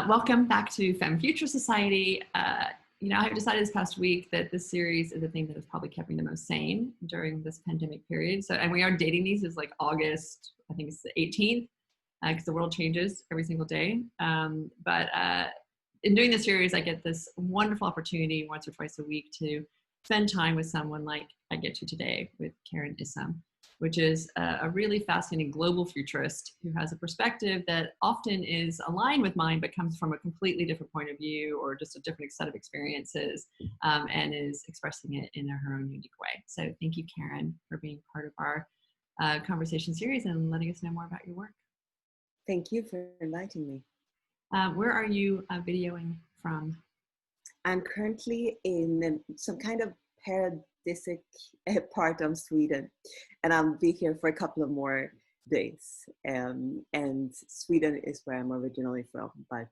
Welcome back to Femme Futurists Society. I've decided this past week that this series is the thing that has probably kept me the most sane during this pandemic period. And we are dating these as like August, I think it's the 18th, because the world changes every single day. But in doing this series, I get this wonderful opportunity once or twice a week to spend time with someone like I get to today with Carin Ism, which is a really fascinating global futurist who has a perspective that often is aligned with mine, but comes from a completely different point of view or just a different set of experiences, and is expressing it in her own unique way. So thank you, Carin, for being part of our conversation series and letting us know more about your work. Thank you for inviting me. Where are you videoing from? I'm currently in some kind of paradisic part of Sweden, and I'll be here for a couple of more days. And Sweden is where I'm originally from, but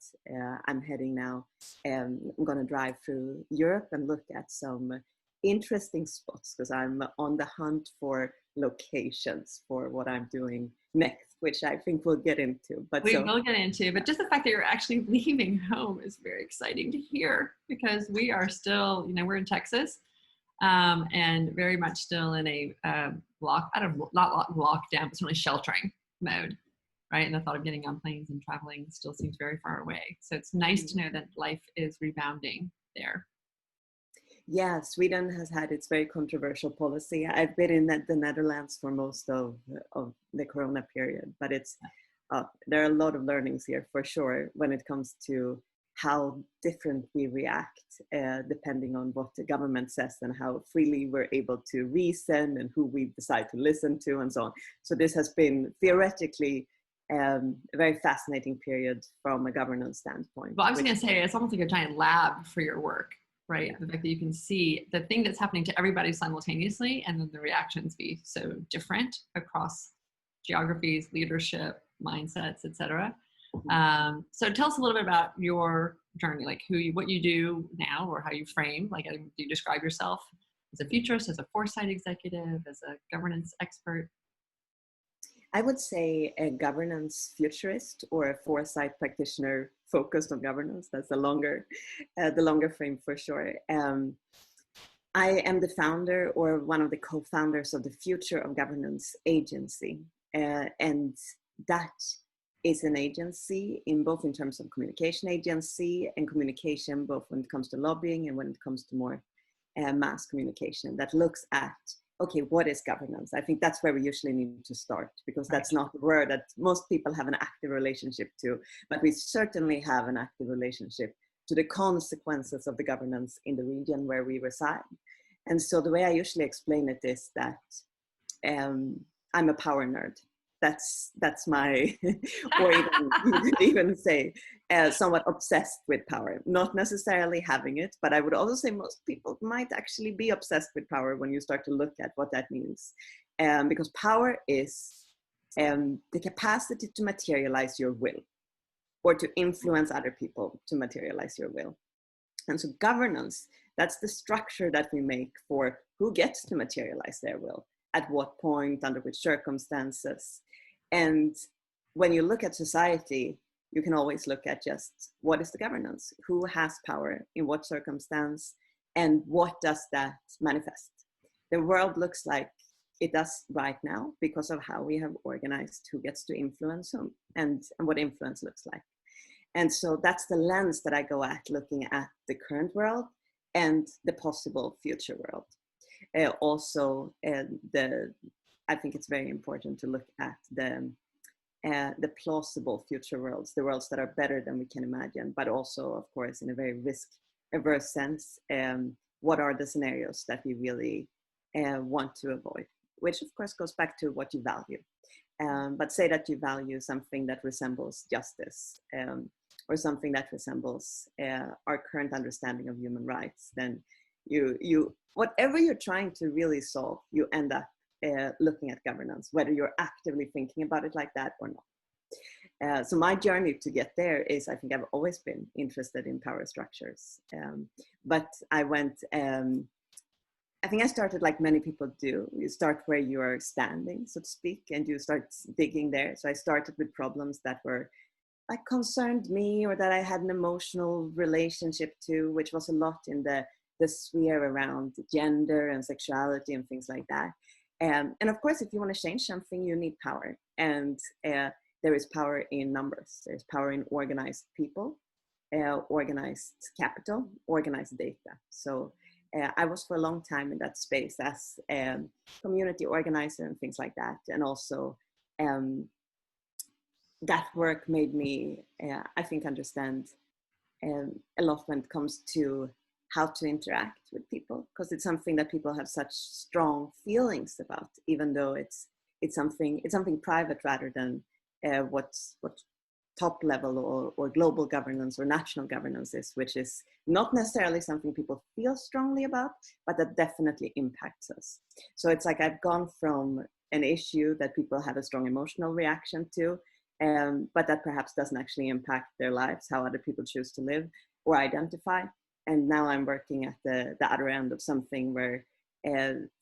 I'm heading now. I'm going to drive through Europe and look at some interesting spots because I'm on the hunt for locations for what I'm doing next, which I think we'll get into. But will get into, but just the fact that you're actually leaving home is very exciting to hear, because we are still, we're in Texas, and very much still in a not lockdown, but certainly sheltering mode, right? And the thought of getting on planes and traveling still seems very far away. So it's nice to know that life is rebounding there. Yeah, Sweden has had its very controversial policy. I've been in the Netherlands for most of the Corona period, but there are a lot of learnings here for sure when it comes to how different we react depending on what the government says and how freely we're able to reason and who we decide to listen to and so on. So this has been theoretically a very fascinating period from a governance standpoint. Well, I was going to say, it's almost like a giant lab for your work, right? Yeah. The fact that you can see the thing that's happening to everybody simultaneously, and then the reactions be so different across geographies, leadership, mindsets, etc. So tell us a little bit about your journey, like what you do now, or how you frame, like, do you describe yourself as a futurist, as a foresight executive, as a governance expert? I would say a governance futurist or a foresight practitioner focused on governance. That's the longer frame for sure. I am the founder or one of the co-founders of the Future of Governance Agency. And that is an agency in terms of communication agency and communication, both when it comes to lobbying and when it comes to more mass communication, that looks at, okay, what is governance? I think that's where we usually need to start, because that's not the word that most people have an active relationship to, but we certainly have an active relationship to the consequences of the governance in the region where we reside. And so the way I usually explain it is that I'm a power nerd. That's my, or you could even say somewhat obsessed with power, not necessarily having it, but I would also say most people might actually be obsessed with power when you start to look at what that means. Because power is the capacity to materialize your will, or to influence other people to materialize your will. And so governance, that's the structure that we make for who gets to materialize their will, at what point, under which circumstances. And when you look at society, you can always look at just what is the governance, who has power, in what circumstance, and what does that manifest. The world looks like it does right now because of how we have organized who gets to influence whom, and what influence looks like. And so that's the lens that I go at, looking at the current world and the possible future world. I think it's very important to look at the plausible future worlds, the worlds that are better than we can imagine, but also, of course, in a very risk-averse sense, what are the scenarios that we really want to avoid, which of course goes back to what you value. But say that you value something that resembles justice, or something that resembles our current understanding of human rights, then you whatever you're trying to really solve, you end up looking at governance, whether you're actively thinking about it like that or not. So my journey to get there is, I think I've always been interested in power structures. But I went, I think I started like many people do. You start where you are standing, so to speak, and you start digging there. So I started with problems that were like concerned me, or that I had an emotional relationship to, which was a lot in the sphere around gender and sexuality and things like that. And of course, if you want to change something, you need power. And there is power in numbers. There's power in organized people, organized capital, organized data. So I was for a long time in that space as a community organizer and things like that. And also that work made me, I think, understand a lot when it comes to how to interact with people, because it's something that people have such strong feelings about, even though it's something private rather than what top level or global governance or national governance is, which is not necessarily something people feel strongly about, but that definitely impacts us. So it's like I've gone from an issue that people have a strong emotional reaction to, but that perhaps doesn't actually impact their lives, how other people choose to live or identify. And now I'm working at the other end of something where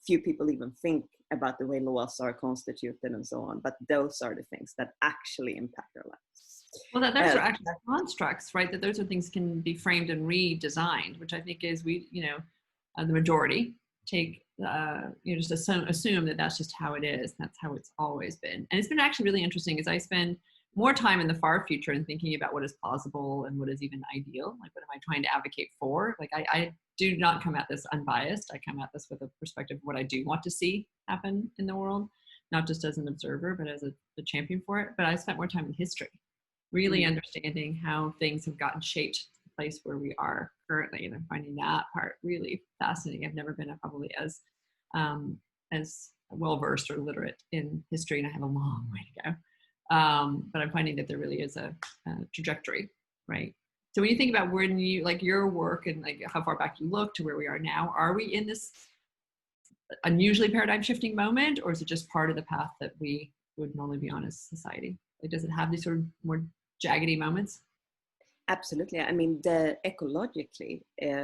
few people even think about the way laws are constituted and so on, but those are the things that actually impact our lives. Well, those are actually constructs, right? That those are things can be framed and redesigned, which I think is the majority take, just assume that that's just how it is. That's how it's always been. And it's been actually really interesting as I spend more time in the far future and thinking about what is plausible and what is even ideal. Like, what am I trying to advocate for? Like, I do not come at this unbiased. I come at this with a perspective of what I do want to see happen in the world, not just as an observer, but as a champion for it. But I spent more time in history, really understanding how things have gotten shaped to the place where we are currently. And I'm finding that part really fascinating. I've never been probably as well-versed or literate in history, and I have a long way to go. But I'm finding that there really is a trajectory, right? So when you think about when you, like your work and like how far back you look to where we are now, are we in this unusually paradigm shifting moment, or is it just part of the path that we would normally be on as society? Like, does it have these sort of more jaggedy moments? Absolutely. I mean, ecologically,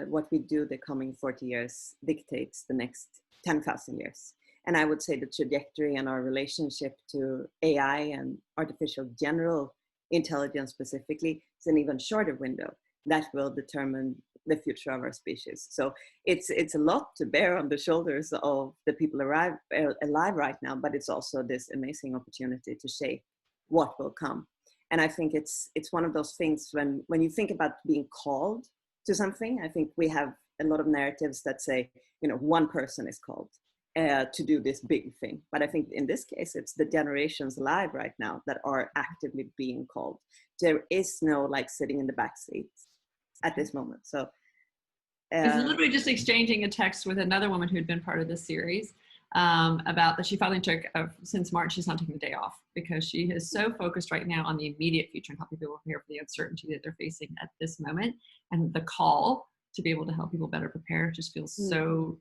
what we do the coming 40 years dictates the next 10,000 years. And I would say the trajectory and our relationship to AI and artificial general intelligence specifically is an even shorter window that will determine the future of our species. So it's a lot to bear on the shoulders of the people alive right now, but it's also this amazing opportunity to shape what will come. And I think it's one of those things when you think about being called to something, I think we have a lot of narratives that say, one person is called to do this big thing. But I think in this case, it's the generations alive right now that are actively being called. There is no like sitting in the back seat at this moment. So I was literally just exchanging a text with another woman who had been part of this series about that she finally took, since March, she's not taking the day off because she is so focused right now on the immediate future and helping people prepare for the uncertainty that they're facing at this moment. And the call to be able to help people better prepare just feels so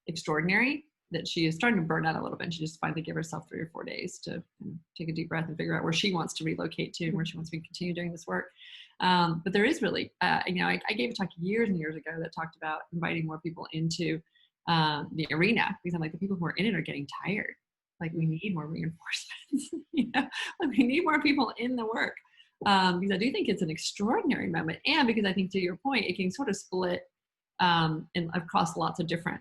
extraordinary that she is starting to burn out a little bit. And she just finally gave herself 3 or 4 days to take a deep breath and figure out where she wants to relocate to and where she wants to continue doing this work. But there is really, I gave a talk years and years ago that talked about inviting more people into the arena, because I'm like, the people who are in it are getting tired. Like, we need more reinforcements, like we need more people in the work. Because I do think it's an extraordinary moment. And because I think, to your point, it can sort of split across lots of different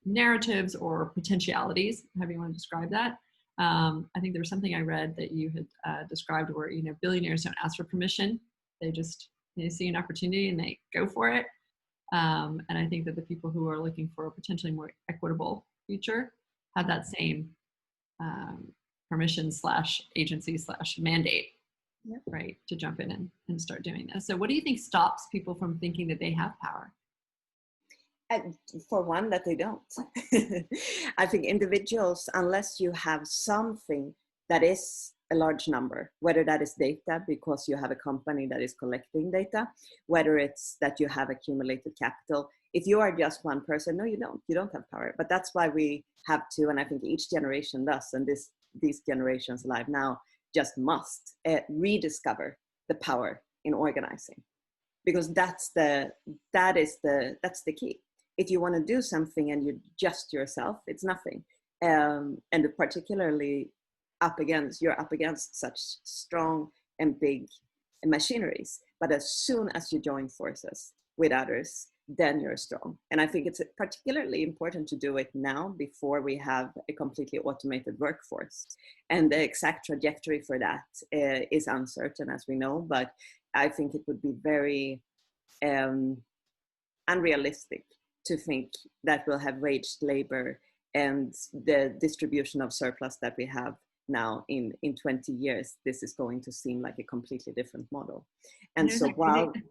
narratives or potentialities, however you want to describe that. I think there was something I read that you had described where, billionaires don't ask for permission. They just see an opportunity and they go for it. And I think that the people who are looking for a potentially more equitable future have that same permission / agency / mandate, right, to jump in and start doing this. So what do you think stops people from thinking that they have power? For one, that they don't. I think individuals, unless you have something that is a large number, whether that is data because you have a company that is collecting data, whether it's that you have accumulated capital, if you are just one person, no, you don't have power. But that's why we have to, and I think each generation does, and these generations alive now just must rediscover the power in organizing, because that's the key. If you want to do something and you just yourself, it's nothing. And particularly you're up against such strong and big machineries. But as soon as you join forces with others, then you're strong. And I think it's particularly important to do it now, before we have a completely automated workforce. And the exact trajectory for that is uncertain, as we know, but I think it would be very unrealistic to think that we'll have waged labor and the distribution of surplus that we have now in 20 years. This is going to seem like a completely different model. And so while keep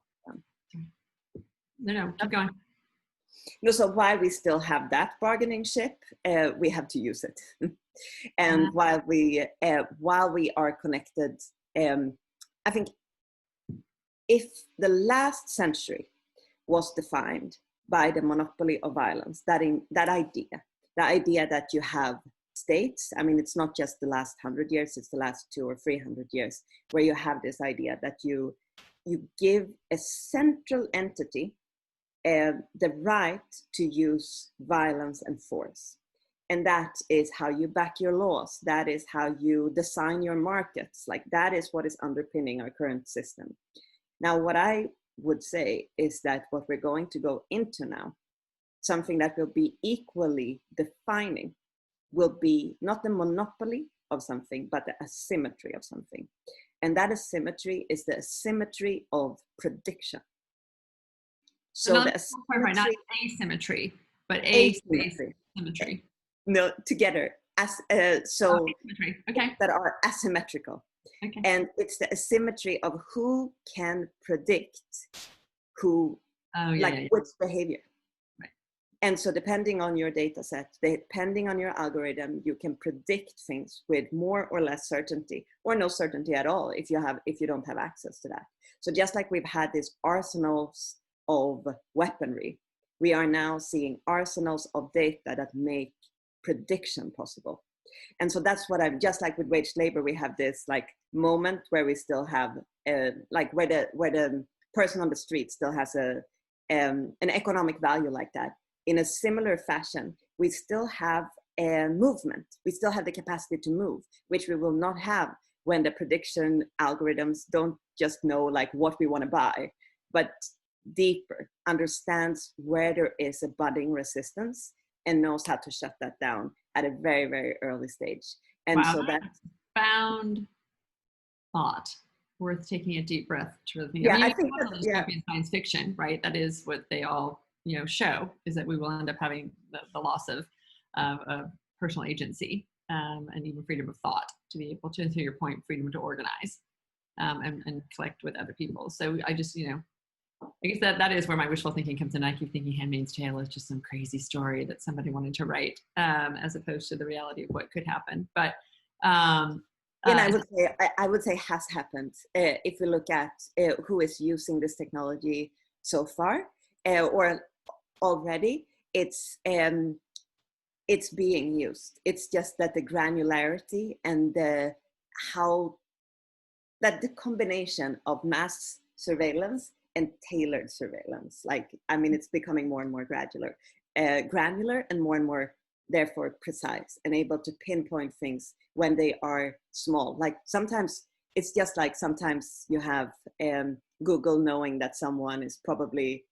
going. No, so while we still have that bargaining chip, we have to use it. And while we are connected, I think if the last century was defined by the monopoly of violence, that idea that you have states, I mean, it's not just the last 100 years, it's the last 200 or 300 years, where you have this idea that you give a central entity the right to use violence and force. And that is how you back your laws. That is how you design your markets. Like, that is what is underpinning our current system. Now, what I would say is that what we're going to go into now, something that will be equally defining, will be not the monopoly of something, but the asymmetry of something. And that asymmetry is the asymmetry of prediction. So not asymmetry, but asymmetry. No, together, asymmetry. Okay. That are asymmetrical. Okay. And it's the asymmetry of who can predict who, which behavior. Right. And so depending on your data set, depending on your algorithm, you can predict things with more or less certainty, or no certainty at all if you don't have access to that. So just like we've had these arsenals of weaponry, we are now seeing arsenals of data that make prediction possible. And so that's what I'm, just like with wage labor, we have this like moment where we still have like where the person on the street still has an economic value like that. In a similar fashion, we still have a movement. We still have the capacity to move, which we will not have when the prediction algorithms don't just know like what we want to buy, but deeper understands where there is a budding resistance and knows how to shut that down at a very, very early stage. And wow, so that's profound thought, worth taking a deep breath to really think. Yeah, I think that's science fiction, right? That is what they all show, is that we will end up having the loss of personal agency and even freedom of thought, to be able to your point, freedom to organize and collect with other people. So I just I guess that is where my wishful thinking comes in. I keep thinking Handmaid's Tale is just some crazy story that somebody wanted to write, as opposed to the reality of what could happen. But and I would say has happened. If we look at who is using this technology so far, or already, it's being used. It's just that the granularity and the combination of mass surveillance and tailored surveillance. It's becoming more and more granular and more, therefore precise, and able to pinpoint things when they are small. Like sometimes it's just like sometimes you have Google knowing that someone is probably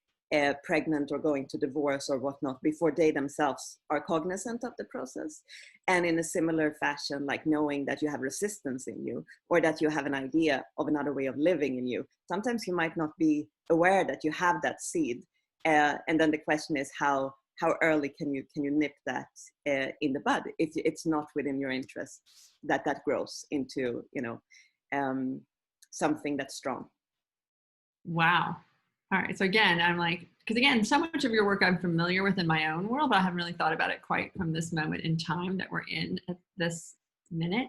pregnant or going to divorce or whatnot before they themselves are cognizant of the process. And in a similar fashion, like knowing that you have resistance in you, or that you have an idea of another way of living in you. Sometimes you might not be aware that you have that seed. And then the question is how early can you nip that in the bud if it's not within your interest that grows into something that's strong. Wow. All right. So again, I'm like, because again, so much of your work I'm familiar with in my own world, but I haven't really thought about it quite from this moment in time that we're in at this minute.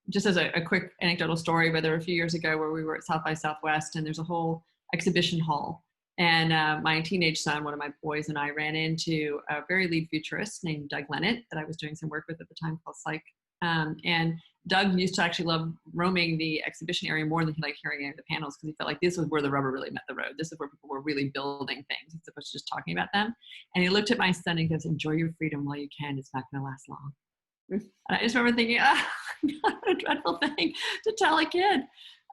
Just as a quick anecdotal story, but there were a few years ago where we were at South by Southwest, and there's a whole exhibition hall. And my teenage son, one of my boys, and I ran into a very lead futurist named Doug Lennett that I was doing some work with at the time, called And Doug used to actually love roaming the exhibition area more than he liked hearing any of the panels, because he felt like this was where the rubber really met the road. This is where people were really building things as opposed to just talking about them. And he looked at my son and he goes, "Enjoy your freedom while you can. It's not going to last long." And I just remember thinking, what a dreadful thing to tell a kid.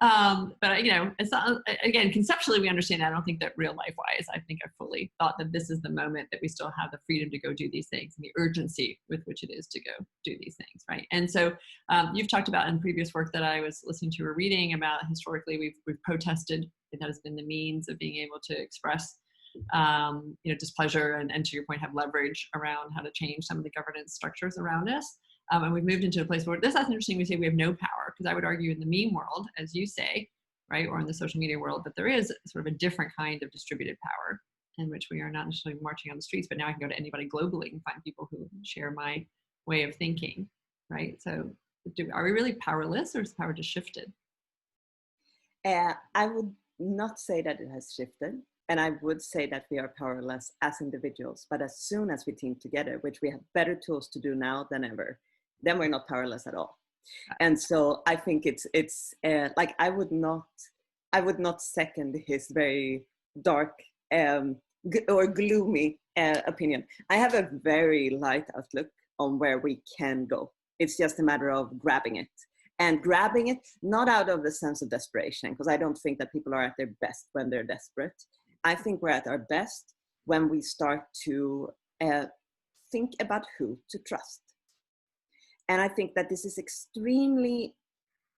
But it's not, again, conceptually we understand that. I don't think that real life wise, I think I fully thought that this is the moment that we still have the freedom to go do these things and the urgency with which it is to go do these things, right? And so you've talked about in previous work that I was listening to or reading about, historically we've protested. That has been the means of being able to express displeasure and to your point, have leverage around how to change some of the governance structures around us. And we've moved into a place where that's interesting. We say we have no power, because I would argue in the meme world, as you say, right, or in the social media world, that there is sort of a different kind of distributed power in which we are not necessarily marching on the streets, but now I can go to anybody globally and find people who share my way of thinking, right? So are we really powerless, or is power just shifted? I would not say that it has shifted. And I would say that we are powerless as individuals, but as soon as we team together, which we have better tools to do now than ever, then we're not powerless at all. And so I think it's like I would not second his very dark or gloomy opinion. I have a very light outlook on where we can go. It's just a matter of grabbing it. And grabbing it, not out of the sense of desperation, because I don't think that people are at their best when they're desperate. I think we're at our best when we start to think about who to trust. And I think that this is extremely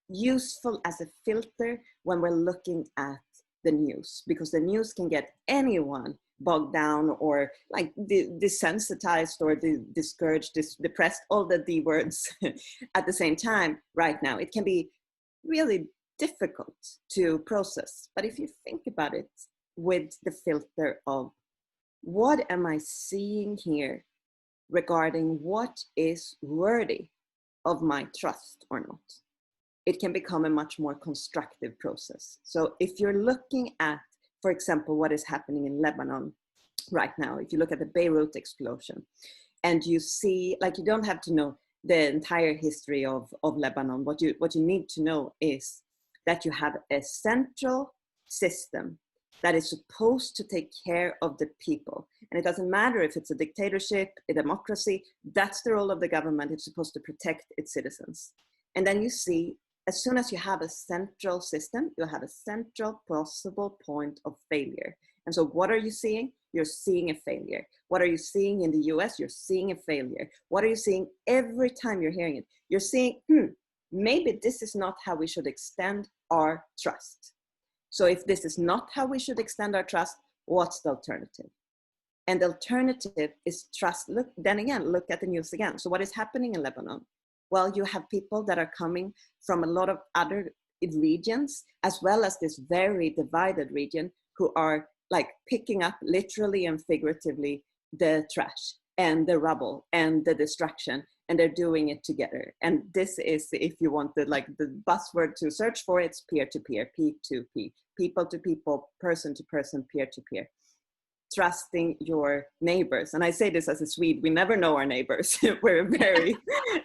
useful as a filter when we're looking at the news, because the news can get anyone bogged down or like desensitized or discouraged, depressed, all the D words at the same time right now. It can be really difficult to process. But if you think about it with the filter of what am I seeing here regarding what is worthy of my trust or not, it can become a much more constructive process. So if you're looking at, for example, what is happening in Lebanon right now, if you look at the Beirut explosion and you see, like, you don't have to know the entire history of Lebanon. What you need to know is that you have a central system that is supposed to take care of the people. And it doesn't matter if it's a dictatorship, a democracy, that's the role of the government. It's supposed to protect its citizens. And then you see, as soon as you have a central system, you'll have a central possible point of failure. And so what are you seeing? You're seeing a failure. What are you seeing in the US? You're seeing a failure. What are you seeing every time you're hearing it? You're seeing, maybe this is not how we should extend our trust. So if this is not how we should extend our trust, what's the alternative? And the alternative is trust. Look, then again, look at the news again. So what is happening in Lebanon? Well, you have people that are coming from a lot of other regions, as well as this very divided region, who are like picking up literally and figuratively the trash and the rubble and the destruction, and they're doing it together. And this is, if you want the buzzword to search for, it's peer-to-peer, P2P, people to people, person to person, peer-to-peer. Trusting your neighbors. And I say this as a Swede, we never know our neighbors. We're very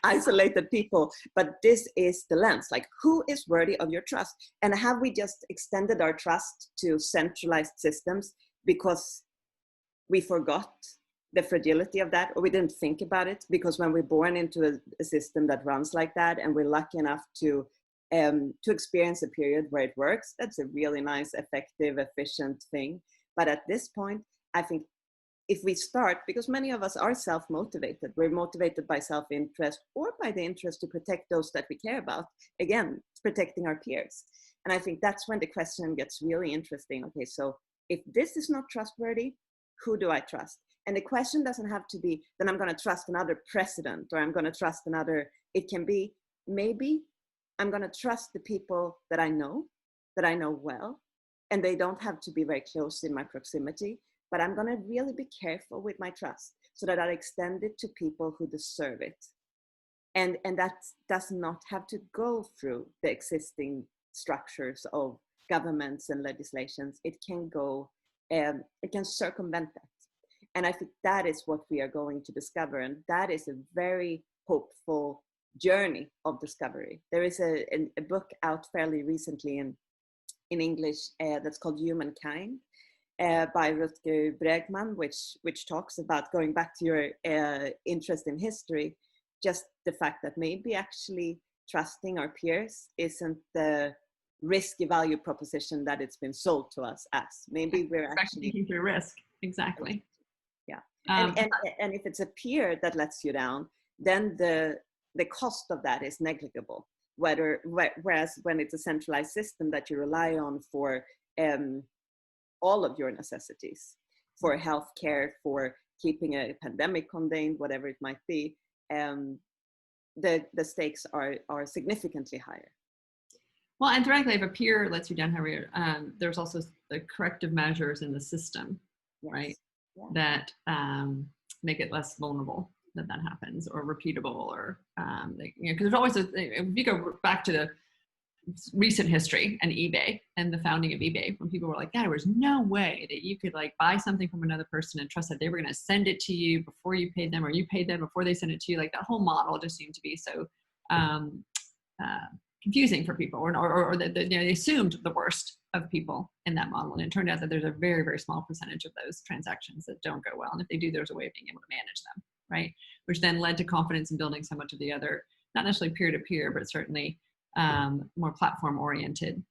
isolated people, but this is the lens, like who is worthy of your trust? And have we just extended our trust to centralized systems because we forgot the fragility of that, or we didn't think about it? Because when we're born into a system that runs like that, and we're lucky enough to experience a period where it works, that's a really nice, effective, efficient thing. But at this point, I think if we start, because many of us are self-motivated, we're motivated by self-interest or by the interest to protect those that we care about. Again, it's protecting our peers. And I think that's when the question gets really interesting. Okay, so if this is not trustworthy, who do I trust? And the question doesn't have to be, then I'm going to trust another president, or I'm going to trust another. It can be, maybe I'm going to trust the people that I know well, and they don't have to be very close in my proximity, but I'm going to really be careful with my trust so that I extend it to people who deserve it. And that does not have to go through the existing structures of governments and legislations. It can go, it can circumvent that. And I think that is what we are going to discover. And that is a very hopeful journey of discovery. There is a book out fairly recently in English that's called Humankind by Rutger Bregman, which talks about, going back to your interest in history, just the fact that maybe actually trusting our peers isn't the risky value proposition that it's been sold to us as. Maybe we're actually thinking through risk. Exactly. Yeah. And if it's a peer that lets you down, then the cost of that is negligible. Whereas when it's a centralized system that you rely on for all of your necessities, for healthcare, for keeping a pandemic contained, whatever it might be, the stakes are significantly higher. Well, and theoretically, if a peer lets you down, there's also the corrective measures in the system, yes. Right? Yeah. That make it less vulnerable that happens, or repeatable, or because there's always if you go back to the recent history and eBay and the founding of eBay, when people were like, there was no way that you could like buy something from another person and trust that they were going to send it to you before you paid them, or you paid them before they sent it to you. Like that whole model just seemed to be so confusing for people, or they assumed the worst of people in that model, and it turned out that there's a very, very small percentage of those transactions that don't go well, and if they do, there's a way of being able to manage them, right? Which then led to confidence in building so much of the other, not necessarily peer-to-peer, but certainly more platform-oriented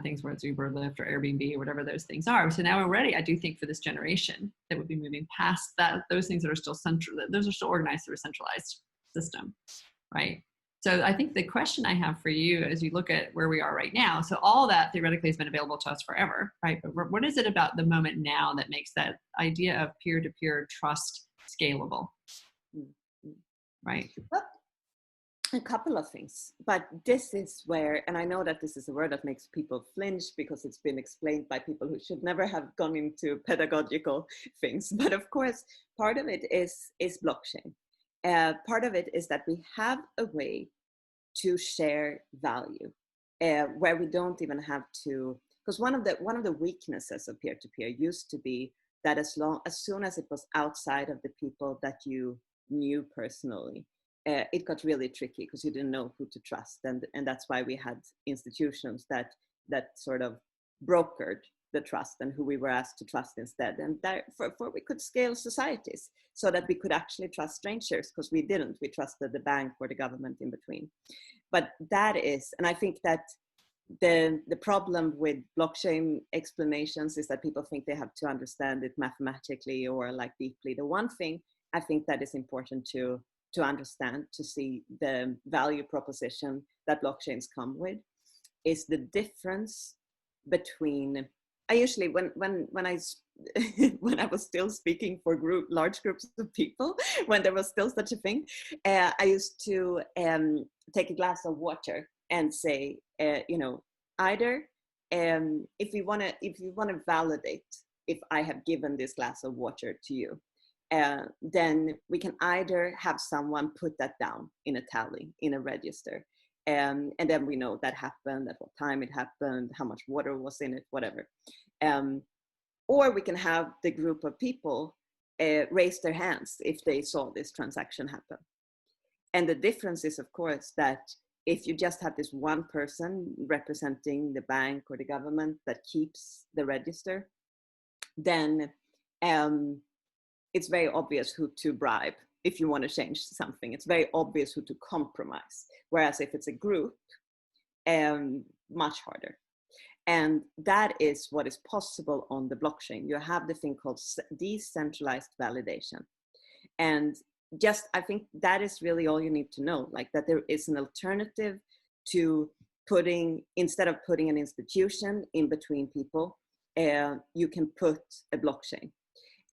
things, where it's Uber, Lyft, or Airbnb, or whatever those things are. So now we're ready, I do think, for this generation that would be moving past that, those things that are still central, those are still organized through a centralized system, right? So I think the question I have for you, as you look at where we are right now, so all that theoretically has been available to us forever, right? But what is it about the moment now that makes that idea of peer-to-peer trust scalable, right? Well, a couple of things, but this is where, and I know that this is a word that makes people flinch because it's been explained by people who should never have gone into pedagogical things. But of course, part of it is blockchain. Part of it is that we have a way to share value where we don't even have to, because one of the weaknesses of peer-to-peer used to be that as soon as it was outside of the people that you knew personally, it got really tricky because you didn't know who to trust, and that's why we had institutions that sort of brokered the trust and who we were asked to trust instead. And therefore we could scale societies so that we could actually trust strangers, because we didn't. We trusted the bank or the government in between. But that is, and I think that the problem with blockchain explanations is that people think they have to understand it mathematically or like deeply. The one thing I think that is important to understand, to see the value proposition that blockchains come with, is the difference between, I usually, when I was still speaking for large groups of people, when there was still such a thing, I used to take a glass of water and say, either if you want to validate if I have given this glass of water to you, then we can either have someone put that down in a tally, in a register, and then we know that happened, at what time it happened, how much water was in it, whatever. Or we can have the group of people raise their hands if they saw this transaction happen. And the difference is, of course, that if you just have this one person representing the bank or the government that keeps the register, then it's very obvious who to bribe if you want to change something. It's very obvious who to compromise. Whereas if it's a group, much harder. And that is what is possible on the blockchain. You have the thing called decentralized validation. And just, I think that is really all you need to know, like that there is an alternative to instead of putting an institution in between people, you can put a blockchain.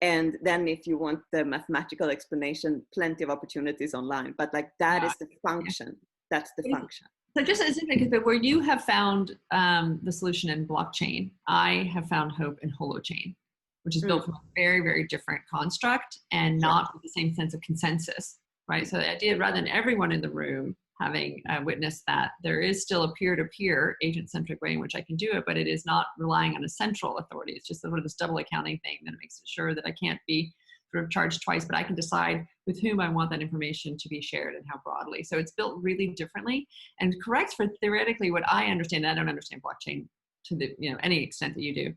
And then if you want the mathematical explanation, plenty of opportunities online, but like that is the function. That's the function. So just as interesting, but where you have found the solution in blockchain, I have found hope in holochain, which is built from a very, very different construct and not with the same sense of consensus, right? So the idea, rather than everyone in the room having witnessed that, there is still a peer-to-peer agent-centric way in which I can do it, but it is not relying on a central authority. It's just sort of this double accounting thing that makes it sure that I can't be sort of charged twice, but I can decide with whom I want that information to be shared and how broadly. So it's built really differently and corrects for theoretically what I understand. I don't understand blockchain to the, any extent that you do,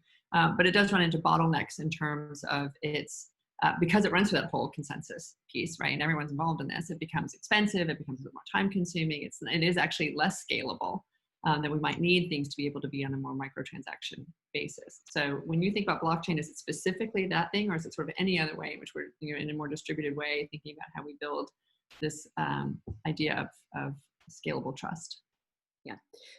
but it does run into bottlenecks in terms of its, because it runs through that whole consensus piece, right? And everyone's involved in this. It becomes expensive. It becomes a bit more time consuming. It is actually less scalable than we might need things to be able to be on a more microtransaction basis. So when you think about blockchain, is it specifically that thing, or is it sort of any other way in which we're, in a more distributed way, thinking about how we build this idea of scalable trust? Yeah.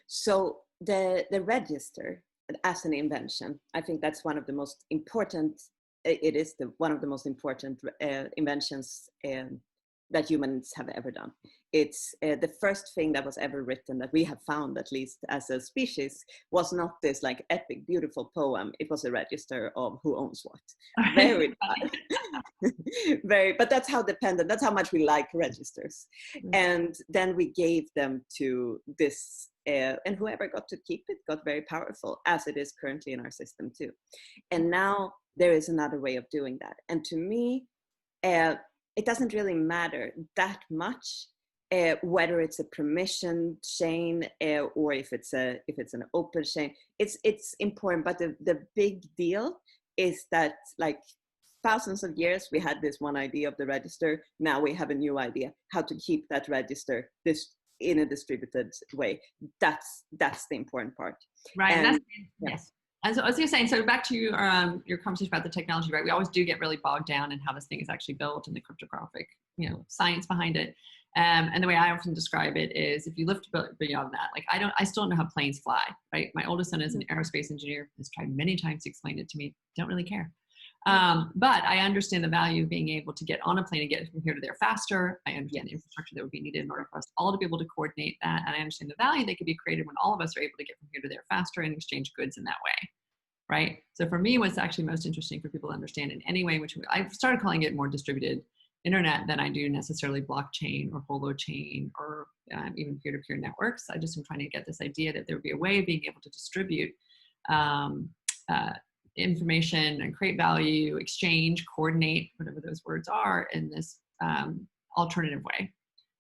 So the register as an invention, I think that's one of the most important. It is one of the most important inventions that humans have ever done. It's the first thing that was ever written that we have found, at least as a species, was not this like epic, beautiful poem. It was a register of who owns what. Very, very, but that's how dependent, that's how much we like registers. And then we gave them to this, and whoever got to keep it got very powerful, as it is currently in our system too. And now there is another way of doing that. And to me, it doesn't really matter that much whether it's a permission chain or if it's an open chain. It's important, but the big deal is that, like, thousands of years we had this one idea of the register. Now we have a new idea how to keep that register in a distributed way. That's the important part. Right. And, yes. And so as you're saying, so back to your conversation about the technology, right? We always do get really bogged down in how this thing is actually built and the cryptographic, science behind it. And the way I often describe it is, if you lift beyond that, like I still don't know how planes fly, right? My oldest son is an aerospace engineer, has tried many times to explain it to me. Don't really care. But I understand the value of being able to get on a plane and get from here to there faster. I understand the infrastructure that would be needed in order for us all to be able to coordinate that. And I understand the value that could be created when all of us are able to get from here to there faster and exchange goods in that way, right? So for me, what's actually most interesting for people to understand in any way, which I've started calling it more distributed internet than I do necessarily blockchain or holochain or even peer-to-peer networks. I just am trying to get this idea that there would be a way of being able to distribute information and create value, exchange, coordinate, whatever those words are, in this alternative way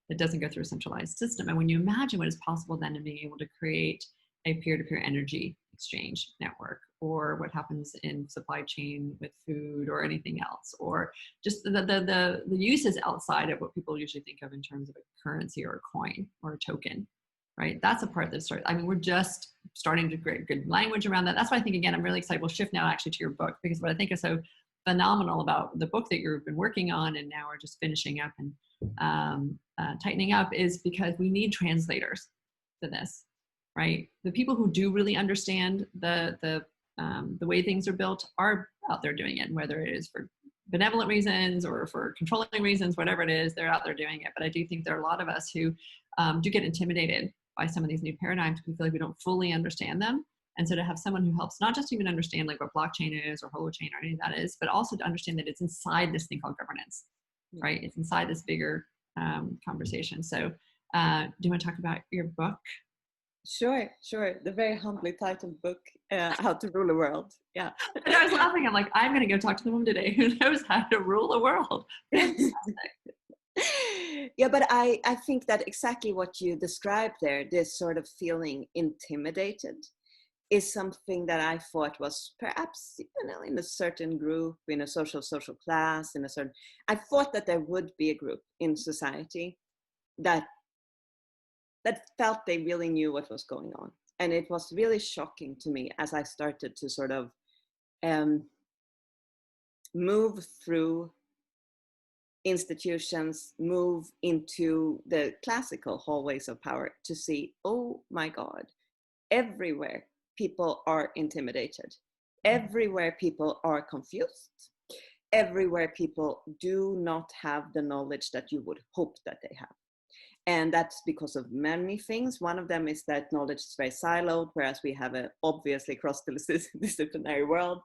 that doesn't go through a centralized system. And when you imagine what is possible then in being able to create a peer-to-peer energy exchange network, or what happens in supply chain with food or anything else, or just the uses outside of what people usually think of in terms of a currency or a coin or a token, right? That's a part that starts, we're just starting to create good language around that. That's why I think, again, I'm really excited. We'll shift now actually to your book, because what I think is so phenomenal about the book that you've been working on and now are just finishing up and tightening up is because we need translators for this, right? The people who do really understand the way things are built are out there doing it, whether it is for benevolent reasons or for controlling reasons, whatever it is, they're out there doing it. But I do think there are a lot of us who do get intimidated by some of these new paradigms. We feel like we don't fully understand them. And so to have someone who helps not just even understand like what blockchain is or holochain or any of that is, but also to understand that it's inside this thing called governance, right? It's inside this bigger conversation. So do you want to talk about your book? Sure. The very humbly titled book, How to Rule a World. Yeah. And I was laughing. I'm like, I'm going to go talk to the woman today who knows how to rule a world. Yeah, but I think that exactly what you described there, this sort of feeling intimidated, is something that I thought was perhaps, in a certain group, in a social class, I thought that there would be a group in society that felt they really knew what was going on. And it was really shocking to me as I started to sort of move through institutions, move into the classical hallways of power, to see, oh my God, everywhere people are intimidated. Everywhere people are confused. Everywhere people do not have the knowledge that you would hope that they have. And that's because of many things. One of them is that knowledge is very siloed, whereas we have an obviously cross-disciplinary world.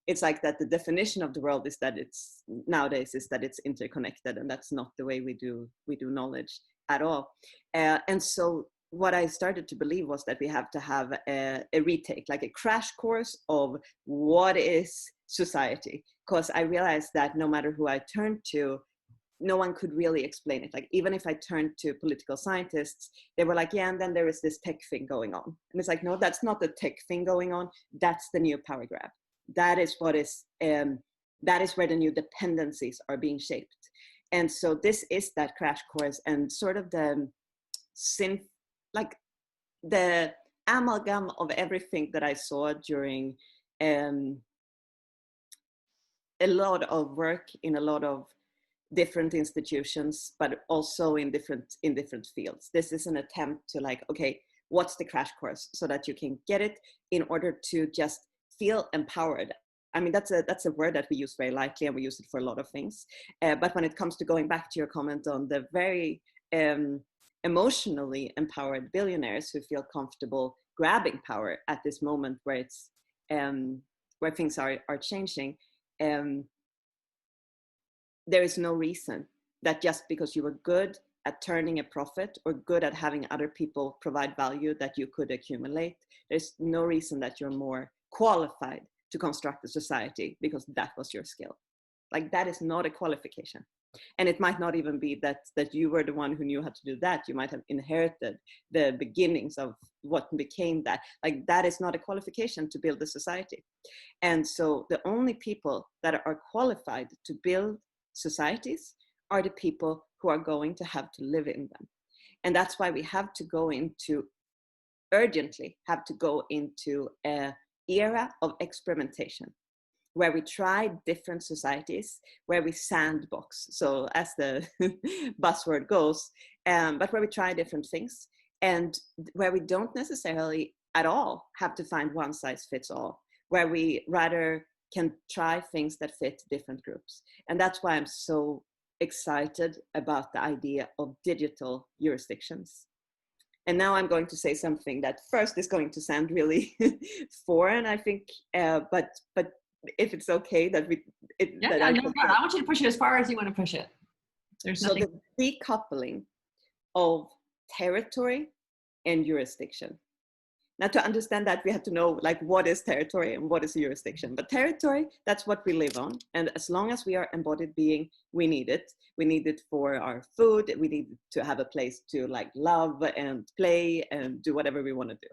It's like that the definition of the world is that it's interconnected, and that's not the way we do knowledge at all. And so what I started to believe was that we have to have a retake, like a crash course of what is society. Because I realized that no matter who I turned to, no one could really explain it. Like, even if I turned to political scientists, they were like, yeah, and then there is this tech thing going on. And it's like, no, that's not the tech thing going on. That's the new power grab. That is what is, that is where the new dependencies are being shaped. And so this is that crash course, and sort of the like the amalgam of everything that I saw during a lot of work in a lot of different institutions, but also in different fields. This is an attempt to like, okay, what's the crash course, so that you can get it in order to just feel empowered. I mean, that's a word that we use very lightly, and we use it for a lot of things. But when it comes to going back to your comment on the very emotionally empowered billionaires who feel comfortable grabbing power at this moment where it's where things are changing, there is no reason that just because you were good at turning a profit or good at having other people provide value that you could accumulate, there's no reason that you're more qualified to construct a society because that was your skill. Like, that is not a qualification. And it might not even be that you were the one who knew how to do that. You might have inherited the beginnings of what became that. Like, that is not a qualification to build a society. And so the only people that are qualified to build societies are the people who are going to have to live in them. And that's why we have to go into, urgently have to go into an era of experimentation, where we try different societies, where we sandbox, so as the buzzword goes, but where we try different things, and where we don't necessarily at all have to find one size fits all, where we rather can try things that fit different groups. And that's why I'm so excited about the idea of digital jurisdictions. And now I'm going to say something that first is going to sound really foreign, I think, but if it's okay that we... I want you to push it as far as you want to push it. There's nothing... So the decoupling of territory and jurisdiction. Now, to understand that, we have to know, like, what is territory and what is jurisdiction. But territory, that's what we live on. And as long as we are embodied being, we need it. We need it for our food. We need to have a place to, like, love and play and do whatever we want to do.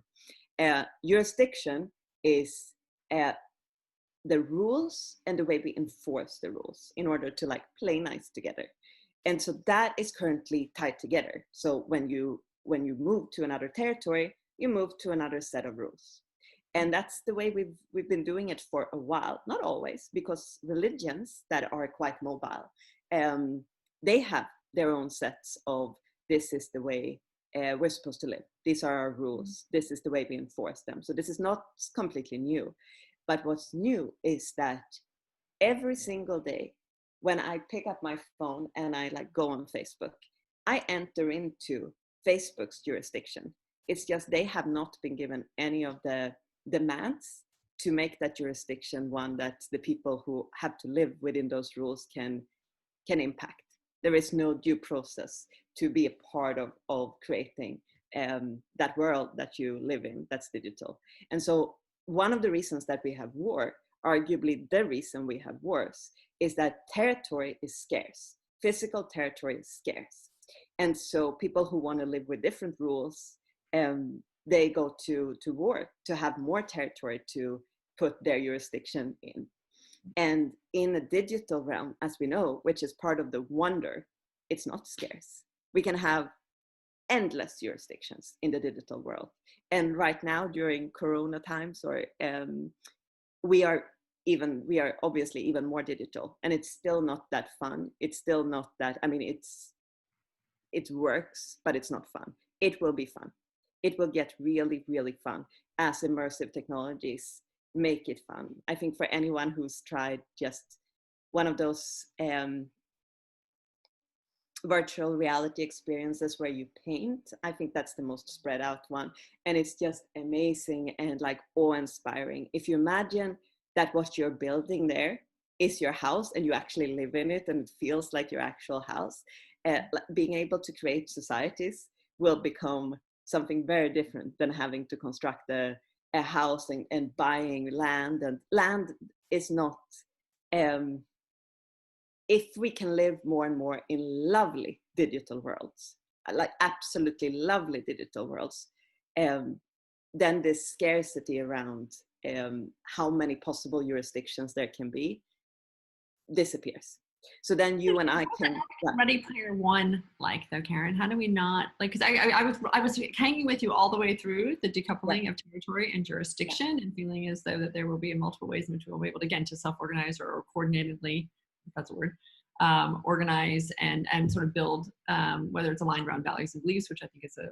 Jurisdiction is the rules and the way we enforce the rules in order to, like, play nice together. And so that is currently tied together. So when you move to another territory, you move to another set of rules. And that's the way we've been doing it for a while. Not always, because religions that are quite mobile, they have their own sets of, this is the way we're supposed to live. These are our rules. This is the way we enforce them. So this is not completely new. But what's new is that every single day when I pick up my phone and I, like, go on Facebook, I enter into Facebook's jurisdiction. It's just they have not been given any of the demands to make that jurisdiction one that the people who have to live within those rules can impact. There is no due process to be a part of creating that world that you live in that's digital. And so one of the reasons that we have war, arguably the reason we have wars, is that territory is scarce. Physical territory is scarce. And so people who want to live with different rules, they go to war to have more territory to put their jurisdiction in. And in a digital realm, as we know, which is part of the wonder, it's not scarce. We can have endless jurisdictions in the digital world. And right now, during Corona times, we are obviously even more digital, and it's still not that fun. It's still not that, I mean, it works, but it's not fun. It will be fun. It will get really, really fun as immersive technologies make it fun. I think for anyone who's tried just one of those virtual reality experiences where you paint, I think that's the most spread out one. And it's just amazing and, like, awe-inspiring. If you imagine that what you're building there is your house and you actually live in it and it feels like your actual house, being able to create societies will become something very different than having to construct a house and buying land. And land is not, if we can live more and more in lovely digital worlds, like absolutely lovely digital worlds, then this scarcity around how many possible jurisdictions there can be disappears. So then you and I can. Ready Player One, like though, Carin, how do we not like? Because I was hanging with you all the way through the decoupling of territory and jurisdiction, and feeling as though that there will be multiple ways in which we'll be able to, again, to self-organize or coordinatedly, if that's a word, organize and sort of build, whether it's aligned around values and beliefs, which I think is a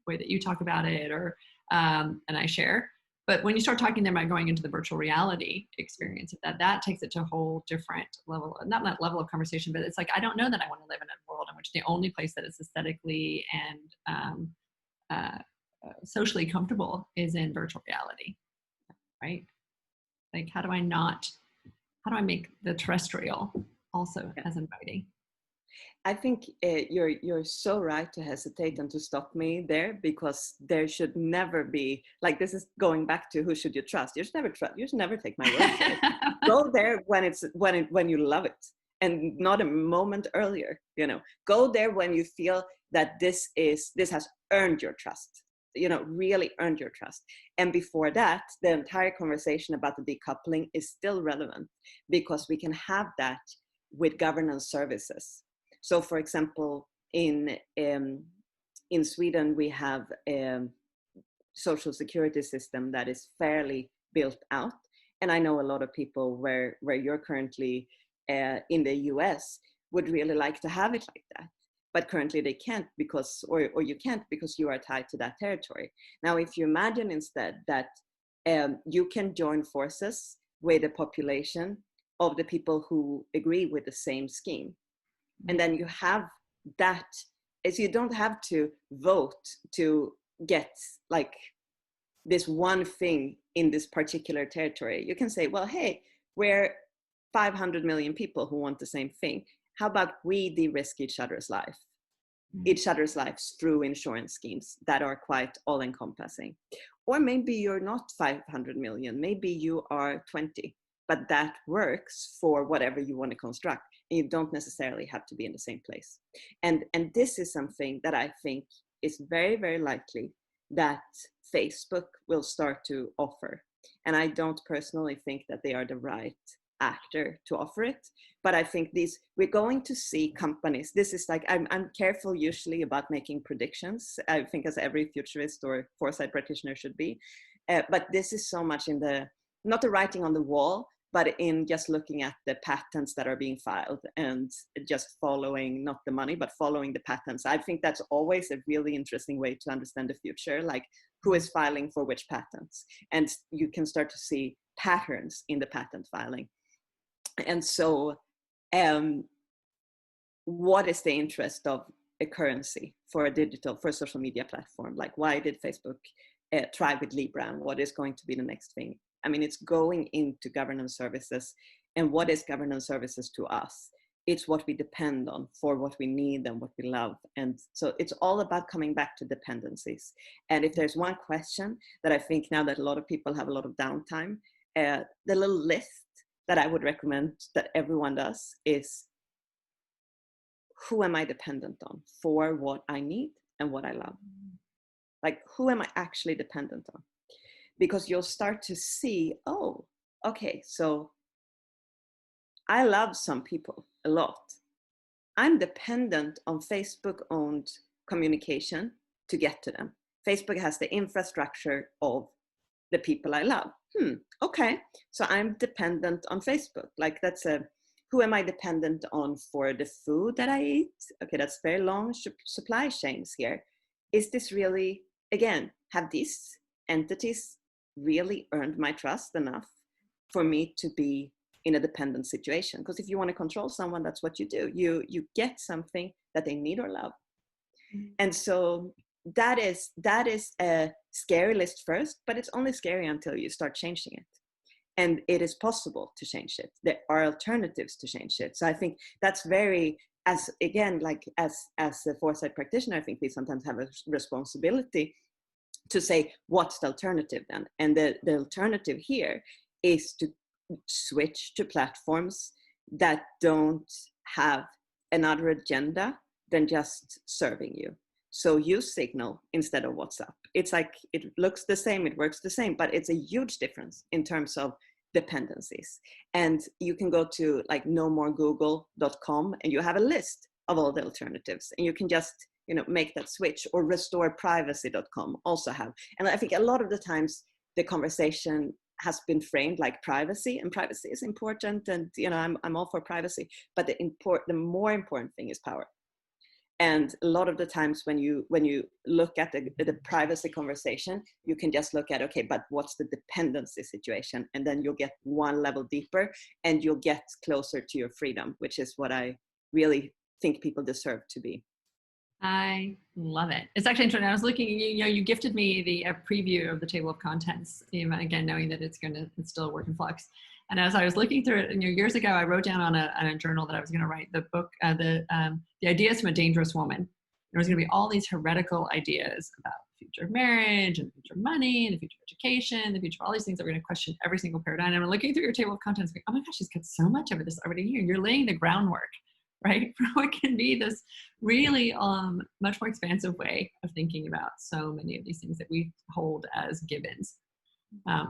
way that you talk about it, or and I share. But when you start talking there about going into the virtual reality experience, that takes it to a whole different level, not that level of conversation, but it's like, I don't know that I want to live in a world in which the only place that is aesthetically and socially comfortable is in virtual reality, right? Like, how do I make the terrestrial also as inviting? I think you're so right to hesitate and to stop me there, because there should never be, like, this is going back to who should you trust. You should never trust. You should never take my word for it. Go there when you love it, and not a moment earlier. You know, go there when you feel that this has earned your trust. You know, really earned your trust. And before that, the entire conversation about the decoupling is still relevant, because we can have that with governance services. So, for example, in Sweden, we have a social security system that is fairly built out. And I know a lot of people where you're currently in the US would really like to have it like that. But currently they can't, because, or you can't, because you are tied to that territory. Now, if you imagine instead that you can join forces with a population of the people who agree with the same scheme, and then you have that, is you don't have to vote to get like this one thing in this particular territory. You can say, well, hey, we're 500 million people who want the same thing. How about we de-risk each other's lives through insurance schemes that are quite all-encompassing? Or maybe you're not 500 million, maybe you are 20, but that works for whatever you want to construct. And you don't necessarily have to be in the same place. And this is something that I think is very, very likely that Facebook will start to offer. And I don't personally think that they are the right actor to offer it. But I think we're going to see companies, this is like, I'm careful usually about making predictions. I think as every futurist or foresight practitioner should be. But this is so much in not the writing on the wall, but in just looking at the patents that are being filed and just following, not the money, but following the patents. I think that's always a really interesting way to understand the future, like who is filing for which patents. And you can start to see patterns in the patent filing. And so what is the interest of a currency for a social media platform? Like, why did Facebook try with Libra, and what is going to be the next thing? I mean, it's going into governance services. And what is governance services to us? It's what we depend on for what we need and what we love. And so it's all about coming back to dependencies. And if there's one question that I think now that a lot of people have a lot of downtime, the little list that I would recommend that everyone does is, who am I dependent on for what I need and what I love? Like, who am I actually dependent on? Because you'll start to see, oh, okay, so I love some people a lot. I'm dependent on Facebook-owned communication to get to them. Facebook has the infrastructure of the people I love. Okay, so I'm dependent on Facebook. Like, who am I dependent on for the food that I eat? Okay, that's very long supply chains here. Is this really, again, have these entities really earned my trust enough for me to be in a dependent situation? Because if you want to control someone, that's what you do. You get something that they need or love. And so that is a scary list first, but it's only scary until you start changing it. And it is possible to change it. There are alternatives to change it. So I think that's very as again, like as a foresight practitioner, I think we sometimes have a responsibility to say, what's the alternative then? And the alternative here is to switch to platforms that don't have another agenda than just serving you. So use Signal instead of WhatsApp. It's like, it looks the same, it works the same, but it's a huge difference in terms of dependencies. And you can go to like nomoregoogle.com and you have a list of all the alternatives, and you can just, you know, make that switch. Or restoreprivacy.com also have. And I think a lot of the times the conversation has been framed like privacy, and privacy is important, and you know, I'm all for privacy, but the more important thing is power. And a lot of the times when you look at the privacy conversation, you can just look at, okay, but what's the dependency situation? And then you'll get one level deeper and you'll get closer to your freedom, which is what I really think people deserve to be. I love it. It's actually interesting. I was looking, you know, you gifted me the preview of the table of contents, even again, knowing that it's still a work in flux. And as I was looking through it, you know, years ago, I wrote down on a journal that I was going to write the book, the ideas from a dangerous woman. There was going to be all these heretical ideas about the future of marriage and the future of money and the future of education, the future of all these things that we're going to question every single paradigm. And I'm looking through your table of contents, going, oh my gosh, she's got so much of this already here. You're laying the groundwork, right, for what can be this really much more expansive way of thinking about so many of these things that we hold as givens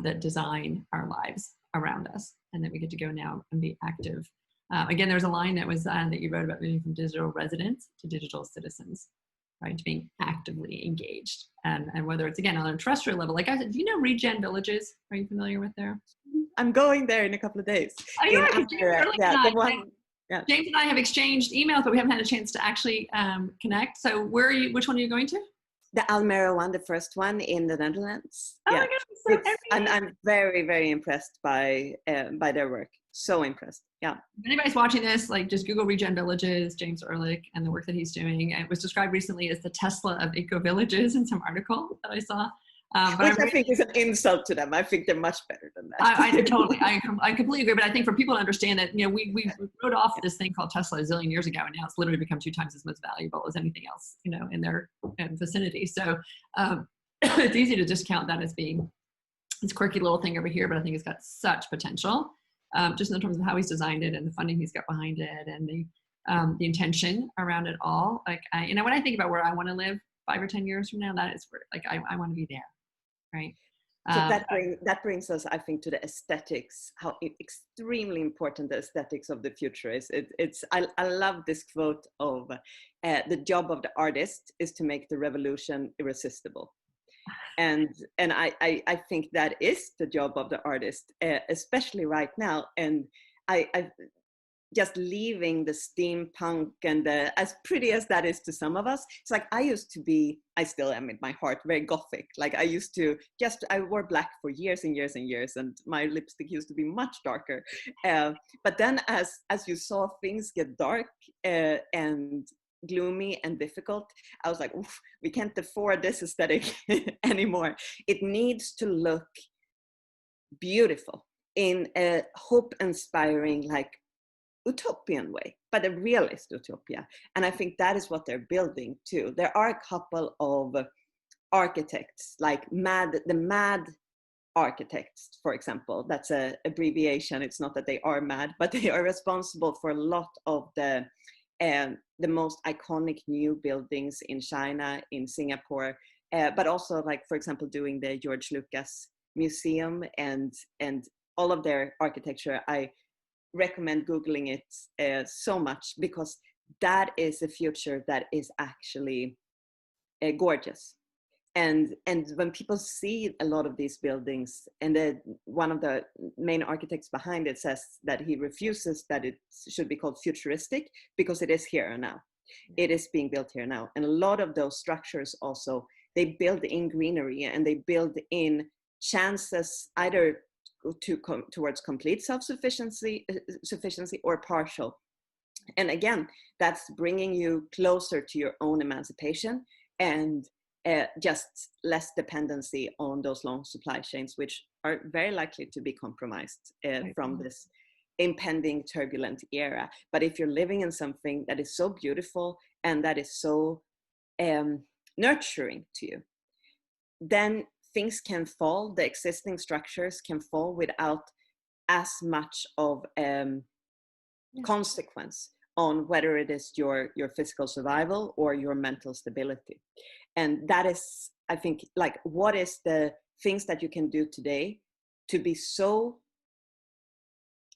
that design our lives around us, and that we get to go now and be active. Again, there was a line that was that you wrote about moving from digital residents to digital citizens, right? To being actively engaged, and whether it's again on a terrestrial level. Like I said, do you know Regen Villages? Are you familiar with there? I'm going there in a couple of days. Oh, you are. James and I have exchanged emails, but we haven't had a chance to actually connect. So where are you? Which one are you going to? The Almere one, the first one in the Netherlands. Oh my gosh, I'm very, very impressed by their work. So impressed. Yeah. If anybody's watching this, like just Google Regen Villages, James Ehrlich, and the work that he's doing. It was described recently as the Tesla of eco-villages in some article that I saw. Which I think is an insult to them. I think they're much better than that. I completely agree. But I think for people to understand that, you know, we wrote off this thing called Tesla a zillion years ago, and now it's literally become 2 times as much valuable as anything else, you know, in their vicinity. So it's easy to discount that as being this quirky little thing over here, but I think it's got such potential, just in terms of how he's designed it and the funding he's got behind it and the intention around it all. Like, you know, when I think about where I want to live 5 or 10 years from now, that is where, like, I want to be there. Right. So that brings us, I think, to the aesthetics, how extremely important the aesthetics of the future is. I love this quote of the job of the artist is to make the revolution irresistible. And I think that is the job of the artist, especially right now. And I just leaving the steampunk and as pretty as that is to some of us, it's like I still am in my heart very gothic. Like I wore black for years and years and years, and my lipstick used to be much darker. But then as you saw things get dark and gloomy and difficult, I was like, oof, we can't afford this aesthetic anymore. It needs to look beautiful in a hope-inspiring, like utopian way, but a realist utopia. And I think that is what they're building too. There are a couple of architects, like the MAD architects, for example. That's an abbreviation. It's not that they are mad, but they are responsible for a lot of the most iconic new buildings in China, in Singapore, but also, like, for example, doing the George Lucas Museum and all of their architecture. I recommend Googling it so much, because that is a future that is actually gorgeous. And when people see a lot of these buildings, and one of the main architects behind it says that he refuses that it should be called futuristic, because it is here and now. It is being built here now. And a lot of those structures also, they build in greenery, and they build in chances either towards complete self-sufficiency or partial. And again, that's bringing you closer to your own emancipation and just less dependency on those long supply chains, which are very likely to be compromised from this impending turbulent era. But if you're living in something that is so beautiful and that is so nurturing to you, then things can fall, the existing structures can fall without as much of consequence on whether it is your physical survival or your mental stability. And that is, I think, like, what is the things that you can do today to be so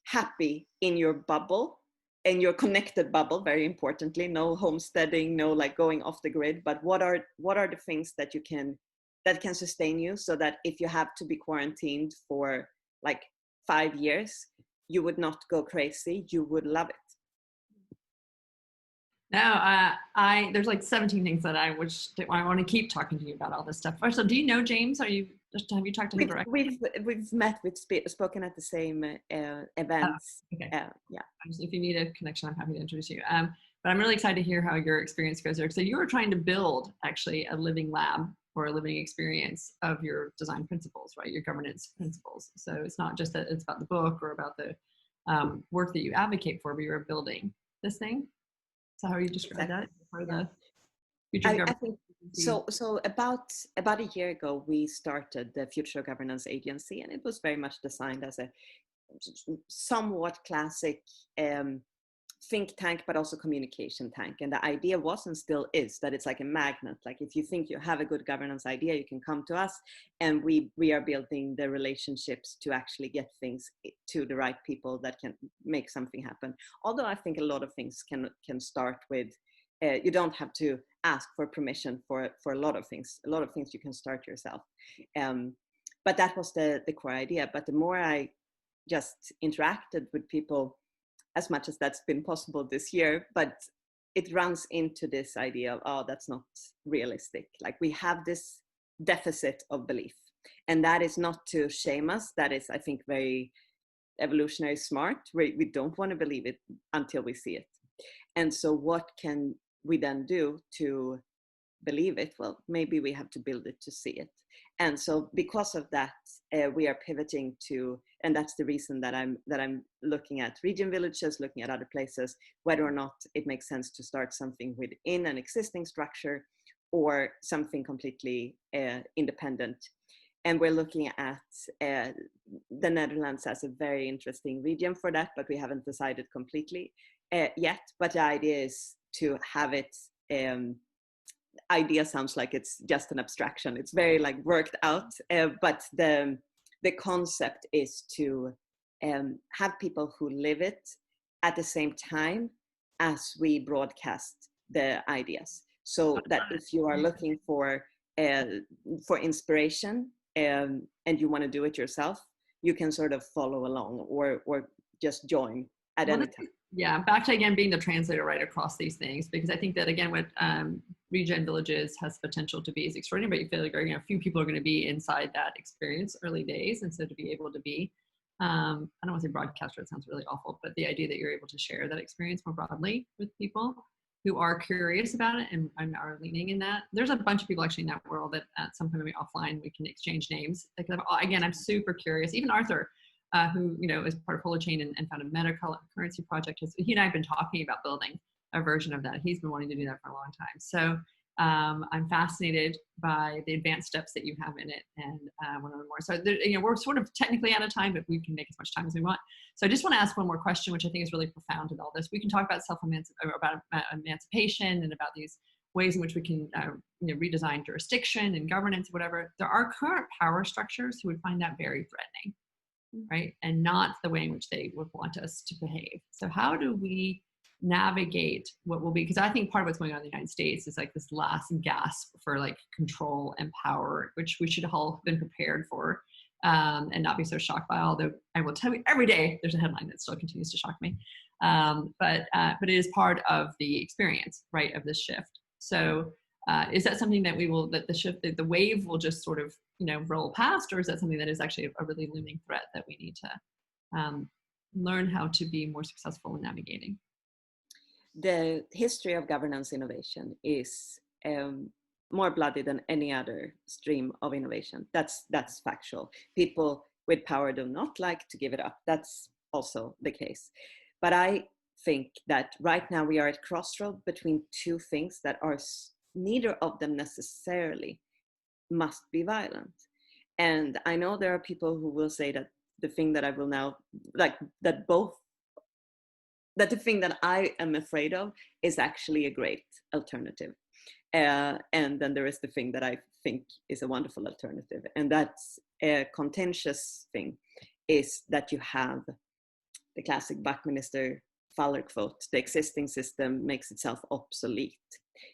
happy in your bubble, in your connected bubble, very importantly, no homesteading, no like going off the grid, but what are the things that you can, that can sustain you, so that if you have to be quarantined for like 5 years, you would not go crazy, you would love it. No, there's like 17 things that I want to keep talking to you about all this stuff. First, so do you know James? Have you talked to him directly? We've met, spoken at the same events. Oh, okay. Yeah. If you need a connection, I'm happy to introduce you. But I'm really excited to hear how your experience goes there. So you were trying to build actually a living lab or a living experience of your design principles, right? Your governance principles. So it's not just that it's about the book or about the work that you advocate for, but you're building this thing. So how you describe that for the future governance? I think so. About a year ago, we started the Future Governance Agency, and it was very much designed as a somewhat classic think tank, but also communication tank. And the idea was, and still is, that it's like a magnet. Like if you think you have a good governance idea, you can come to us, and we are building the relationships to actually get things to the right people that can make something happen. Although I think a lot of things can start with, you don't have to ask for permission for a lot of things. A lot of things you can start yourself. But that was the core idea. But the more I just interacted with people, as much as that's been possible this year, but it runs into this idea of, oh, that's not realistic. Like we have this deficit of belief, and that is not to shame us. That is, I think, very evolutionary smart. We don't want to believe it until we see it. And so what can we then do to believe it? Well, maybe we have to build it to see it. And so because of that, we are pivoting to, and that's the reason that I'm looking at region villages, looking at other places, whether or not it makes sense to start something within an existing structure or something completely independent. And we're looking at the Netherlands as a very interesting region for that, but we haven't decided completely yet. But the idea is to have it, idea sounds like it's just an abstraction. It's very like worked out, but the concept is to have people who live it at the same time as we broadcast the ideas. So that if you are looking for inspiration and you want to do it yourself, you can sort of follow along or just join at any time. Yeah, back to again being the translator right across these things, because I think that again what Regen Villages has potential to be is extraordinary, but you feel like a few people are going to be inside that experience early days, and so to be able to be I don't want to say broadcaster, it sounds really awful, but the idea that you're able to share that experience more broadly with people who are curious about it and are leaning in that. There's a bunch of people actually in that world that at some point maybe offline we can exchange names. Because again, I'm super curious. Even Arthur, who is part of Holochain and founded Meta Currency Project, he and I have been talking about building a version of that. He's been wanting to do that for a long time. So I'm fascinated by the advanced steps that you have in it, and want to learn more. So we're sort of technically out of time, but we can make as much time as we want. So I just want to ask one more question, which I think is really profound in all this. We can talk about emancipation and about these ways in which we can redesign jurisdiction and governance, whatever. There are current power structures who would find that very threatening, right? And not the way in which they would want us to behave. So how do we navigate what will be, because I think part of what's going on in the United States is like this last gasp for like control and power, which we should all have been prepared for, and not be so shocked by. Although I will tell you every day there's a headline that still continues to shock me, but it is part of the experience, right, of this shift. So is that something that the wave will just sort of roll past, or is that something that is actually a really looming threat that we need to learn how to be more successful in navigating? The history of governance innovation is more bloody than any other stream of innovation. That's factual. People with power do not like to give it up. That's also the case. But I think that right now we are at crossroad between two things that are neither of them necessarily must be violent. And I know there are people who will say that the thing that I will now, like that the thing that I am afraid of is actually a great alternative. And then there is the thing that I think is a wonderful alternative. And that's a contentious thing, is that you have the classic Buckminster Fuller quote, the existing system makes itself obsolete.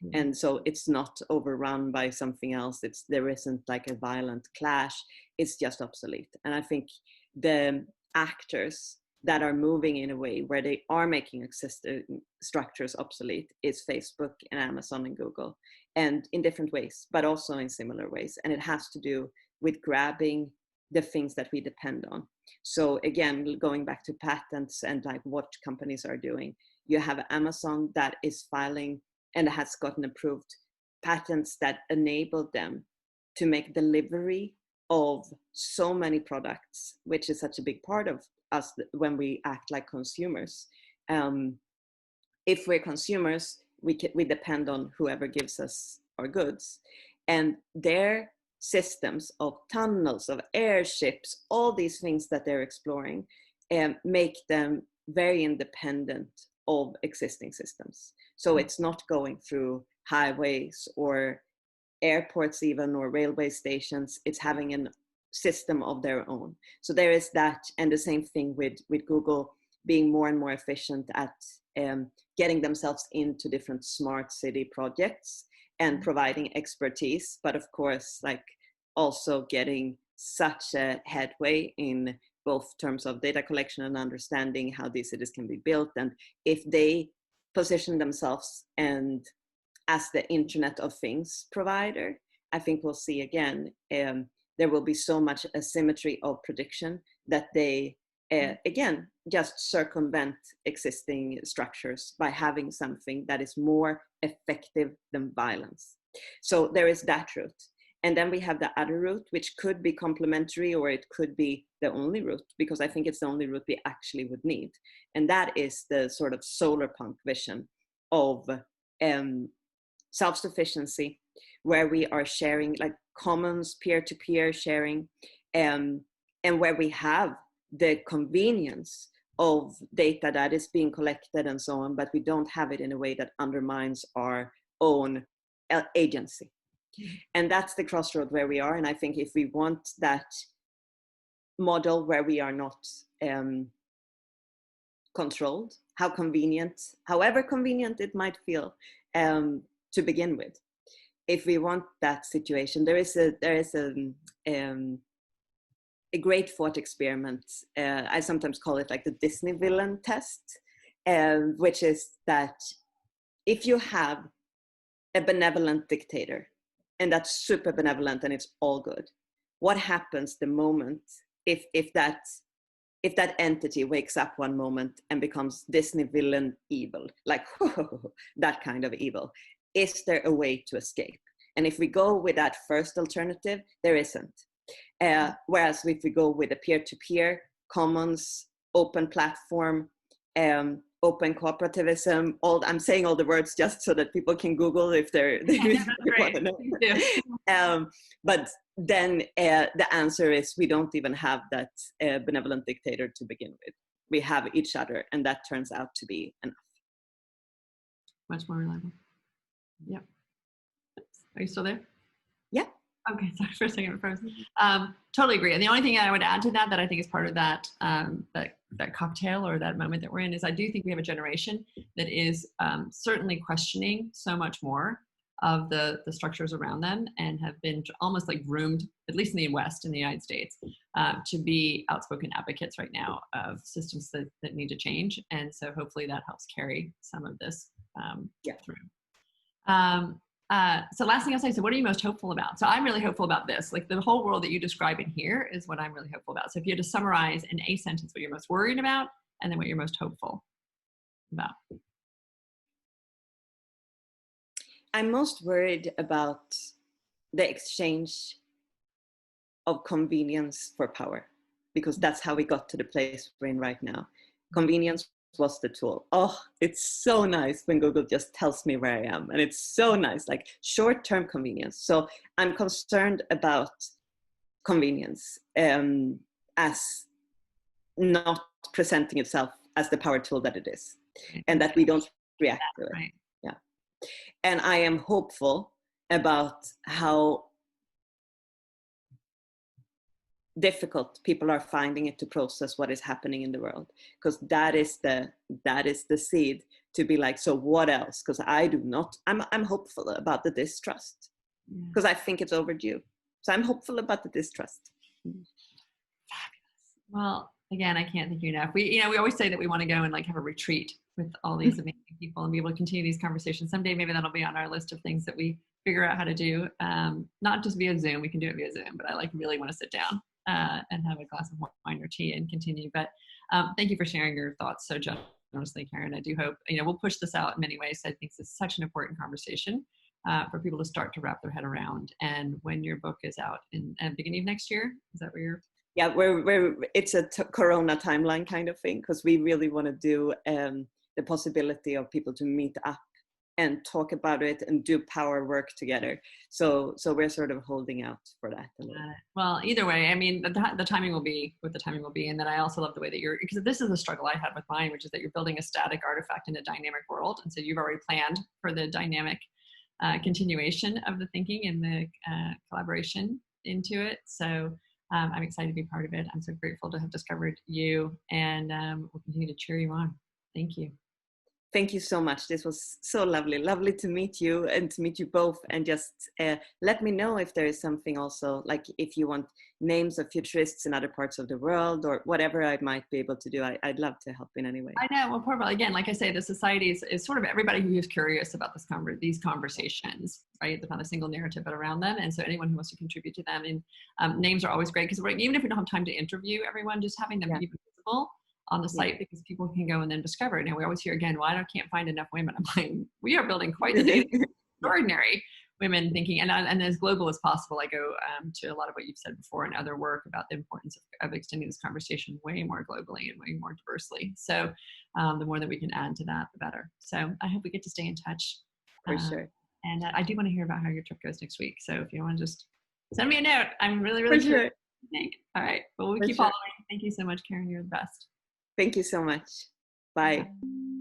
Mm-hmm. And so it's not overrun by something else. There isn't like a violent clash. It's just obsolete. And I think the actors that are moving in a way where they are making existing structures obsolete is Facebook and Amazon and Google, and in different ways, but also in similar ways. And it has to do with grabbing the things that we depend on. So again, going back to patents and like what companies are doing, you have Amazon that is filing and has gotten approved patents that enable them to make delivery of so many products, which is such a big part of us when we act like consumers. If we're consumers, we depend on whoever gives us our goods, and their systems of tunnels, of airships, all these things that they're exploring, make them very independent of existing systems. So it's not going through highways or airports even, or railway stations. It's having a system of their own. So there is that, and the same thing with Google being more and more efficient at getting themselves into different smart city projects and providing expertise, but of course, like also getting such a headway in both terms of data collection and understanding how these cities can be built. And if they position themselves and as the Internet of Things provider, I think we'll see again, there will be so much asymmetry of prediction that they, again, just circumvent existing structures by having something that is more effective than violence. So there is that route. And then we have the other route, which could be complementary, or it could be the only route, because I think it's the only route we actually would need. And that is the sort of solar punk vision of self-sufficiency, where we are sharing like commons, peer-to-peer sharing, and where we have the convenience of data that is being collected and so on, but we don't have it in a way that undermines our own agency. And that's the crossroad where we are. And I think if we want that model where we are not controlled, however convenient it might feel to begin with, if we want that situation, there is a great thought experiment. I sometimes call it like the Disney villain test, which is that if you have a benevolent dictator, and that's super benevolent and it's all good, what happens the moment if that entity wakes up one moment and becomes Disney villain evil, like that kind of evil? Is there a way to escape? And if we go with that first alternative, there isn't. Whereas if we go with a peer-to-peer, commons, open platform, open cooperativism, I'm saying all the words just so that people can Google if they want to know. But then the answer is we don't even have that benevolent dictator to begin with. We have each other, and that turns out to be enough. Much more reliable. Yeah. Are you still there? Yeah. Okay, sorry for a second. Totally agree. And the only thing I would add to that I think is part of that that cocktail or that moment that we're in is I do think we have a generation that is certainly questioning so much more of the structures around them, and have been almost like groomed, at least in the West, in the United States, to be outspoken advocates right now of systems that need to change. And so hopefully that helps carry some of this through. So last thing I'll say, so what are you most hopeful about? So I'm really hopeful about this. Like the whole world that you describe in here is what I'm really hopeful about. So if you had to summarize in a sentence what you're most worried about and then what you're most hopeful about. I'm most worried about the exchange of convenience for power. because that's how we got to the place we're in right now. Convenience was the tool. Oh, it's so nice when Google just tells me where I am. And it's so nice, like short-term convenience. So I'm concerned about convenience as not presenting itself as the power tool that it is, and that we don't react to it. Right. Yeah. And I am hopeful about how difficult people are finding it to process what is happening in the world, because that is the seed to be like, so what else? Because I'm hopeful about the distrust, because I think it's overdue. So I'm hopeful about the distrust. Fabulous. Well, again, I can't thank you enough. We always say that we want to go and like have a retreat with all these amazing people and be able to continue these conversations. Someday, maybe that'll be on our list of things that we figure out how to do. Not just via Zoom, we can do it via Zoom, but I like really want to sit down and have a glass of wine or tea and continue. But thank you for sharing your thoughts so generously, Carin. I do hope, we'll push this out in many ways. I think this is such an important conversation for people to start to wrap their head around. And when your book is out in the beginning of next year, is that where you're? Yeah, it's a Corona timeline kind of thing, because we really want to do the possibility of people to meet up and talk about it and do power work together. So we're sort of holding out for that a little. Well, either way, I mean, the timing will be what the timing will be. And then I also love the way that because this is a struggle I had with mine, which is that you're building a static artifact in a dynamic world. And so you've already planned for the dynamic continuation of the thinking and the collaboration into it. So I'm excited to be part of it. I'm so grateful to have discovered you, and we'll continue to cheer you on. Thank you. Thank you so much. This was so lovely. Lovely to meet you and to meet you both. And just let me know if there is something also, like if you want names of futurists in other parts of the world or whatever I might be able to do. I'd love to help in any way. I know. Well, again, like I say, the society is sort of everybody who is curious about these conversations, right? There's not a single narrative around them. And so anyone who wants to contribute to them, and names are always great, because even if we don't have time to interview everyone, just having them be visible on the site, because people can go and then discover it. Now we always hear again, well, I can't find enough women. I'm like, we are building quite the data, extraordinary women thinking, and as global as possible. I go to a lot of what you've said before and other work about the importance of extending this conversation way more globally and way more diversely. So the more that we can add to that, the better. So I hope we get to stay in touch. For sure. And I do want to hear about how your trip goes next week. So if you want to just send me a note, I'm really For curious. sure. Think. All right. Well, we'll keep following. Thank you so much, Carin. You're the best. Thank you so much. Bye. Bye.